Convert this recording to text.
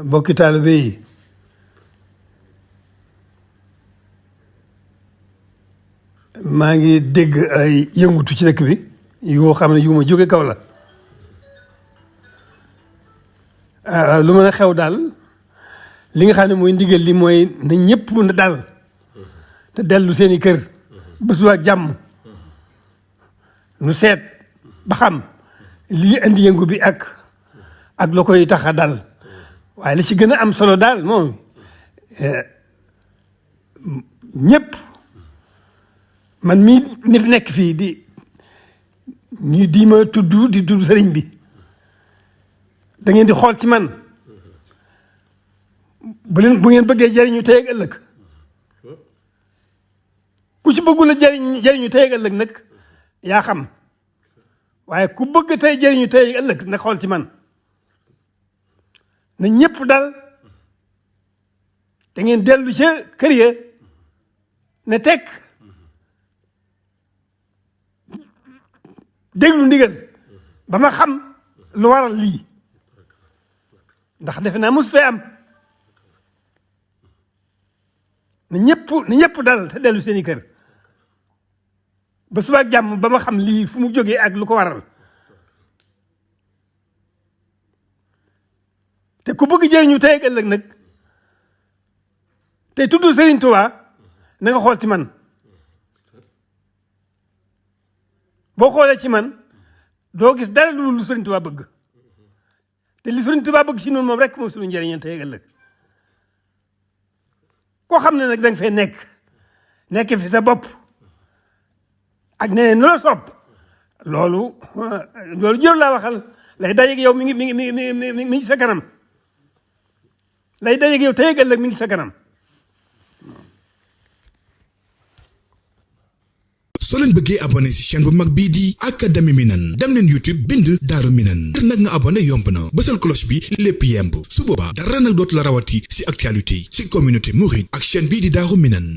mbokki taalibe yi maa ngi dégg ay yëngutu ci dëkk bi yoo xam ne yu ma jóge kaw la lu mën a xew daal li nga xam ne mooy ndigal li mooy na ñëpp na dal te dellu seeni kër ba suba jàmm nu seet ba xam lii indi yëngu bi ak la koy tax a dal waaye li ci gën a am solo daal moom ñëpp man mii ni fi nekk fii di ma tudd sëriñ bi da ngeen di xool ci man bu ngeen bëggee jëriñu tey ak ëllëg ku ci bëggul a jëriñu tey ak ëllëg nag yaa xam waaye ku bëgg tey jëriñu tey ak ëllëg nag xool ci man na ñëpp dal da ngeen dellu ca kër ya ne tekk déglu ndigal ba ma xam lu waral lii ndax defe naa mos fee am na ñëpp dal te dellu seeni kër ba suba ak jàmm ba ma xam lii fu mu jógee ak lu ko waral te ku bëgg jëriñu tey ak ëllëg nag te tudd Serigne Touba na nga xool ci man boo xoolee ci man doo gis dara lu Serigne Touba bëgg te li Serigne Touba bëgg si noonu moom rek moom suñu njëriñ tey ak ëllëg koo xam ne nag da nga fay nekk fi sa bopp ak ne nu la sopp loolu jëru laa waxal lay dajeeg yow mi ngi sa kanam lay dajeeg yow tey ak ëllëg mi ngi sa kanam. soo leen bëggee abonné ci chaîne bu mag bii di Académie Minane dem leen YouTube bind Daaru Minane ngir nag nga abonné yomb na bësal cloche bi lépp yemb su boobaa dara nag dootu la rawati ci actualité ci communauté mouride ak chaîne bii di Daaru Minane.